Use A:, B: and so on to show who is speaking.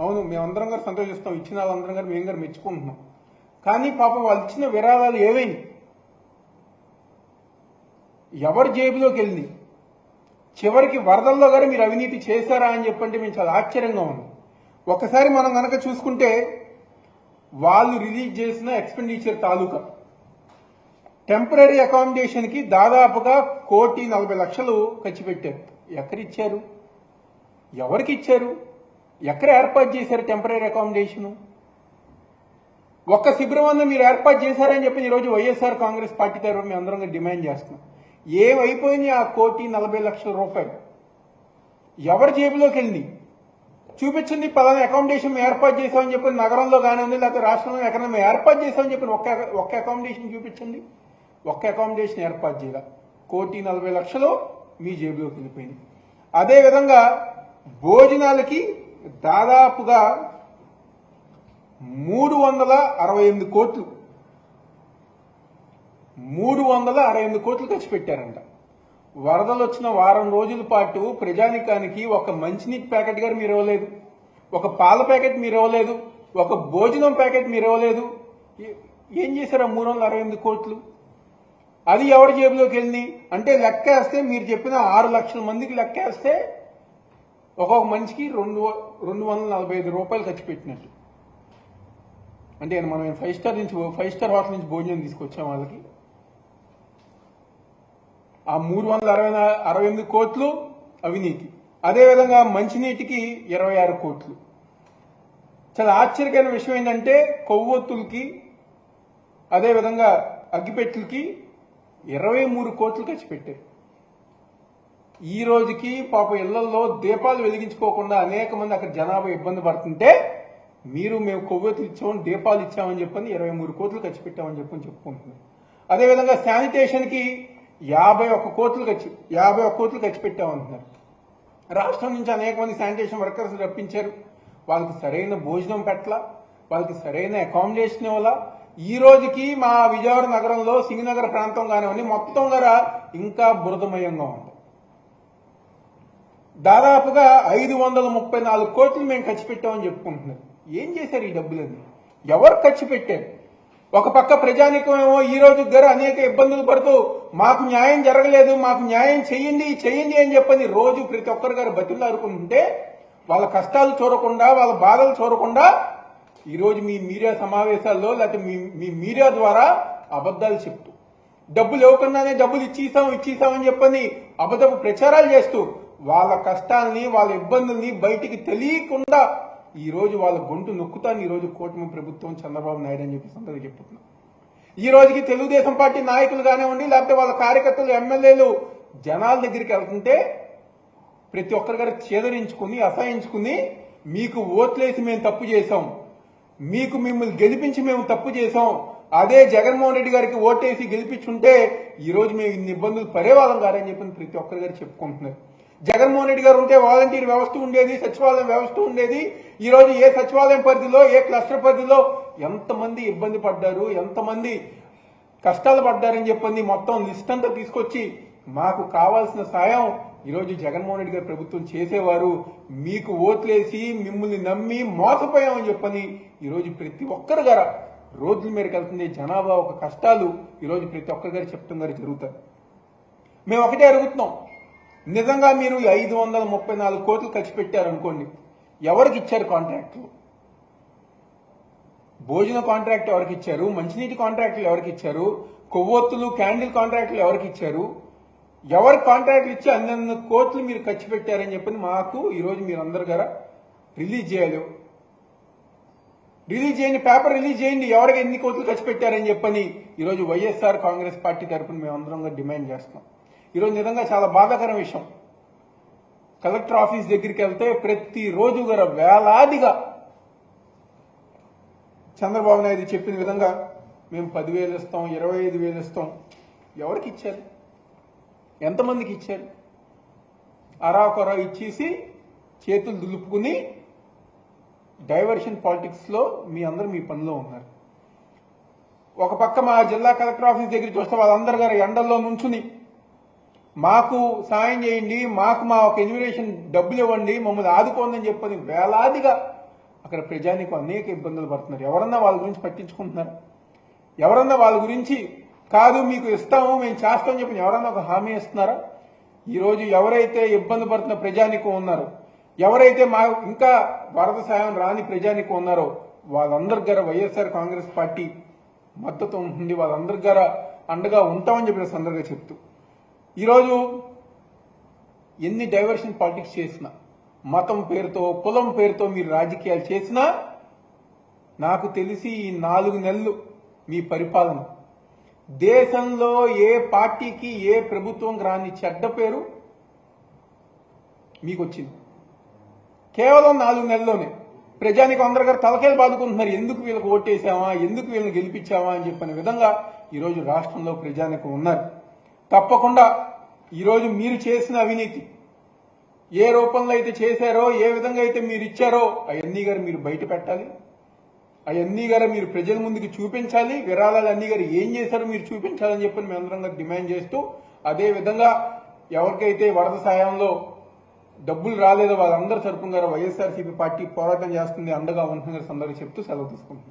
A: అవును, మేమందరం గారు సంతోషిస్తాం, ఇచ్చిన వాళ్ళందరం గారు మేము గారు మెచ్చుకుంటున్నాం. కానీ పాపం వాళ్ళు ఇచ్చిన విరాళాలు ఏవైంది, ఎవరి జేబులోకి వెళ్ళింది? చివరికి వరదల్లో గారు మీరు అవినీతి చేశారా అని చెప్పంటే మేము చాలా ఆశ్చర్యంగా ఉంది. ఒకసారి మనం కనుక చూసుకుంటే వాళ్ళు రిలీజ్ చేసిన ఎక్స్పెండిచర్ తాలూకా టెంపరీ అకామిడేషన్ కి దాదాపుగా 1,40,00,000 ఖర్చు పెట్టారు. ఎక్కడిచ్చారు? ఎవరికి ఇచ్చారు? ఎక్కడ ఏర్పాటు చేశారు టెంపరీ అకామిడేషన్? ఒక్క శిబిరం మీరు ఏర్పాటు చేశారని చెప్పి ఈరోజు వైఎస్ఆర్ కాంగ్రెస్ పార్టీ తరఫున మేము అందరం డిమాండ్ చేస్తున్నాం. ఏమైపోయింది ఆ 1,40,00,000 ఎవరి జేబులోకి వెళ్ళింది? చూపించింది పలానా అకామిడేషన్ మేము ఏర్పాటు చేసామని చెప్పి నగరంలో కానివ్వండి, లేకపోతే రాష్ట్రంలో ఎక్కడైనా మేము ఏర్పాటు చేసామని చెప్పి ఒక్క అకామిడేషన్ చూపించండి. ఒక్క అకామిడేషన్ ఏర్పాటు చేయాల 1,40,00,000 మీ జేబులోకి వెళ్ళిపోయింది. అదేవిధంగా భోజనాలకి దాదాపుగా 368 కోట్లు 368 కోట్లు ఖర్చు పెట్టారంట. వరదలు వచ్చిన వారం రోజుల పాటు ప్రజానికానికి ఒక మంచినీటి ప్యాకెట్ గారు మీరు ఇవ్వలేదు, ఒక పాల ప్యాకెట్ మీరు ఇవ్వలేదు, ఒక భోజనం ప్యాకెట్ మీరు ఇవ్వలేదు. ఏం చేశారు ఆ 368 కోట్లు? అది ఎవరి జేబులోకి వెళ్ళింది అంటే లెక్కేస్తే మీరు చెప్పిన 6 లక్షల మందికి లెక్కేస్తే ఒక్కొక్క మనిషికి 245 రూపాయలు ఖర్చు పెట్టినట్టు. అంటే మనం 5 స్టార్ హోటల్ నుంచి భోజనం తీసుకొచ్చాం వాళ్ళకి. ఆ 368 కోట్లు అవినీతి. అదేవిధంగా మంచినీటికి 26 కోట్లు. చాలా ఆశ్చర్యకరమైన విషయం ఏంటంటే కొవ్వొత్తులకి అదేవిధంగా అగ్గిపెట్టులకి 23 కోట్లు ఖర్చు పెట్టారు. ఈ రోజుకి పాప ఇళ్లలో దీపాలు వెలిగించుకోకుండా అనేక మంది అక్కడ జనాభా ఇబ్బంది పడుతుంటే మేము కొవ్వొత్తులు ఇచ్చామని దీపాలు ఇచ్చామని చెప్పని 23 కోట్లు ఖర్చు పెట్టామని చెప్పుకుంటున్నారు. అదేవిధంగా శానిటేషన్ కి 51 కోట్లు ఖర్చు పెట్టామంటున్నారు. రాష్ట్రం నుంచి అనేక మంది శానిటేషన్ వర్కర్స్ రప్పించారు. వాళ్ళకి సరైన భోజనం పెట్టాల, వాళ్ళకి సరైన అకామిడేషన్ ఇవ్వాలా. ఈ రోజుకి మా విజయవాడ నగరంలో సింగనగర్ ప్రాంతం కానివ్వండి మొత్తం ధర ఇంకా బురదమయంగా ఉంది. దాదాపుగా 534 కోట్లు మేము ఖర్చు పెట్టామని చెప్పుకుంటున్నారు. ఏం చేశారు ఈ డబ్బులని? ఎవరు ఖర్చు పెట్టారు? ఒక పక్క ప్రజానికమేమో ఈ రోజు గారు అనేక ఇబ్బందులు పడుతూ మాకు న్యాయం జరగలేదు, మాకు న్యాయం చెయ్యండి అని చెప్పని రోజు ప్రతి ఒక్కరు గారు బతిలాడుకుంటుంటే వాళ్ళ కష్టాలు చూడకుండా, వాళ్ళ బాధలు చూడకుండా ఈ రోజు మీ మీడియా సమావేశాల్లో లేకపోతే మీ మీడియా ద్వారా అబద్దాలు చెప్తూ డబ్బులు ఇవ్వకుండానే డబ్బులు ఇచ్చేసామని చెప్పని అబద్ధపు ప్రచారాలు చేస్తూ వాళ్ళ కష్టాల్ని, వాళ్ళ ఇబ్బందుల్ని బయటికి తెలియకుండా ఈ రోజు వాళ్ళ గొంతు నొక్కుతాను ఈ రోజు కూటమి ప్రభుత్వం చంద్రబాబు నాయుడు అని చెప్పేసి అందరూ చెప్తున్నాం. ఈ రోజుకి తెలుగుదేశం పార్టీ నాయకులు కానివ్వండి లేకపోతే వాళ్ళ కార్యకర్తలు, ఎమ్మెల్యేలు జనాల దగ్గరికి వెళ్తుంటే ప్రతి ఒక్కరి గారు చేదరించుకుని అసహించుకుని మీకు ఓట్లేసి మేము తప్పు చేశాం, మిమ్మల్ని గెలిపించి మేము తప్పు చేశాం, అదే జగన్మోహన్ రెడ్డి గారికి ఓటేసి గెలిపించుంటే ఈ రోజు మేము ఇన్ని ఇబ్బందులు పడేవాళ్ళం కాదని చెప్పి ప్రతి ఒక్కరి గారు చెప్పుకుంటున్నారు. జగన్మోహన్ రెడ్డి గారు ఉంటే వాలంటీర్ వ్యవస్థ ఉండేది, సచివాలయం వ్యవస్థ ఉండేది. ఈ రోజు ఏ సచివాలయం పరిధిలో, ఏ క్లస్టర్ పరిధిలో ఎంతమంది ఇబ్బంది పడ్డారు, ఎంతమంది కష్టాలు పడ్డారని చెప్పి మొత్తం లిస్ట్ అంతా తీసుకొచ్చి మాకు కావాల్సిన సాయం ఈరోజు జగన్మోహన్ రెడ్డి గారి ప్రభుత్వం చేసేవారు. మీకు ఓట్లేసి మిమ్మల్ని నమ్మి మోసపోయామని చెప్పని ఈరోజు ప్రతి ఒక్కరు గారు రోడ్ల మీదకి వెళ్తుంది. జనాభా ఒక కష్టాలు ఈరోజు ప్రతి ఒక్కరి గారు చెప్తున్నారు జరుగుతారు. మేము ఒకటే అడుగుతున్నాం, నిజంగా మీరు 534 కోట్లు ఖర్చు పెట్టారనుకోండి, ఎవరికి ఇచ్చారు కాంట్రాక్టులు? భోజన కాంట్రాక్ట్ ఎవరికి ఇచ్చారు? మంచినీటి కాంట్రాక్టులు ఎవరికి ఇచ్చారు? కొవ్వొత్తులు, క్యాండిల్ కాంట్రాక్టులు ఎవరికి ఇచ్చారు? ఎవరి కాంట్రాక్టులు ఇచ్చి అన్ని కోట్లు మీరు ఖర్చు పెట్టారని చెప్పని మాకు ఈరోజు మీరు అందరు గారా రిలీజ్ చేయాలి. రిలీజ్ చేయండి, పేపర్ రిలీజ్ చేయండి, ఎవరికి ఎన్ని కోట్లు ఖర్చు పెట్టారని చెప్పని ఈరోజు వైఎస్ఆర్ కాంగ్రెస్ పార్టీ తరఫున మేము అందరం డిమాండ్ చేస్తున్నాం. ఈరోజు నిజంగా చాలా బాధాకర విషయం, కలెక్టర్ ఆఫీస్ దగ్గరికి వెళ్తే ప్రతిరోజు గారు వేలాదిగా చంద్రబాబు నాయుడు చెప్పిన విధంగా మేము 10,000 ఇస్తాం, 25,000 ఇస్తాం. ఎవరికి ఇచ్చారు? ఎంతమందికి ఇచ్చారు? అరాకొర ఇచ్చేసి చేతులు దులుపుకుని డైవర్షన్ పాలిటిక్స్ లో మీ పనిలో ఉన్నారు. ఒక పక్క మా జిల్లా కలెక్టర్ ఆఫీస్ దగ్గరికి వస్తే వాళ్ళందరూ గారు ఎండల్లో నుంచుని మాకు సాయం చేయండి, మాకు మా ఒక ఇన్విటేషన్ డబ్బులు ఇవ్వండి, మమ్మల్ని ఆదుకోండి అని చెప్పని వేలాదిగా అక్కడ ప్రజానికి అనేక ఇబ్బందులు పడుతున్నారు. ఎవరన్నా వాళ్ళ గురించి పట్టించుకుంటున్నారు? ఎవరన్నా వాళ్ళ గురించి కాదు మీకు ఇస్తాము మేము చేస్తామని చెప్పి ఎవరన్నా ఒక హామీ ఇస్తున్నారా? ఈరోజు ఎవరైతే ఇబ్బంది పడుతున్న ప్రజానికం ఉన్నారో, ఎవరైతే మా ఇంకా వరద సాయం రాని ప్రజానికం ఉన్నారో వాళ్ళందరి దగ్గర వైఎస్ఆర్ కాంగ్రెస్ పార్టీ మద్దతు ఉంటుంది, వాళ్ళందరి దగ్గర అండగా ఉంటామని చెప్పిన సందర్భంగా చెప్తూ ఈరోజు ఎన్ని డైవర్షన్ పాలిటిక్స్ చేసినా, మతం పేరుతో కులం పేరుతో మీరు రాజకీయాలు చేసినా నాకు తెలిసి ఈ 4 నెలలు మీ పరిపాలన దేశంలో ఏ పార్టీకి ఏ ప్రభుత్వం రాని చెడ్డ పేరు మీకు వచ్చింది. కేవలం 4 నెలల్లోనే ప్రజానికి అందరి గారు తలకాయలు బాదుకుంటున్నారు. ఎందుకు వీళ్ళకి ఓటేసామా, ఎందుకు వీళ్ళని గెలిపించామా అని చెప్పిన విధంగా ఈరోజు రాష్ట్రంలో ప్రజానికి ఉన్నారు. తప్పకుండా ఈరోజు మీరు చేసిన అవినీతి ఏ రూపంలో అయితే చేశారో, ఏ విధంగా అయితే మీరు ఇచ్చారో అవన్నీ గారు మీరు బయట పెట్టాలి. అవన్నీ గారు మీరు ప్రజల ముందుకు చూపించాలి. విరాళాలు అన్ని గారు ఏం చేశారో మీరు చూపించాలని చెప్పి మేము అందరం డిమాండ్ చేస్తూ, అదే విధంగా ఎవరికైతే వరద సాయంలో డబ్బులు రాలేదో వాళ్ళందరూ తరపున వైఎస్ఆర్సీపీ పార్టీ పోరాటం చేస్తుంది, అండగా ఉంటుందని సందర్భంగా చెప్తూ సెలవు తీసుకుంటున్నాం.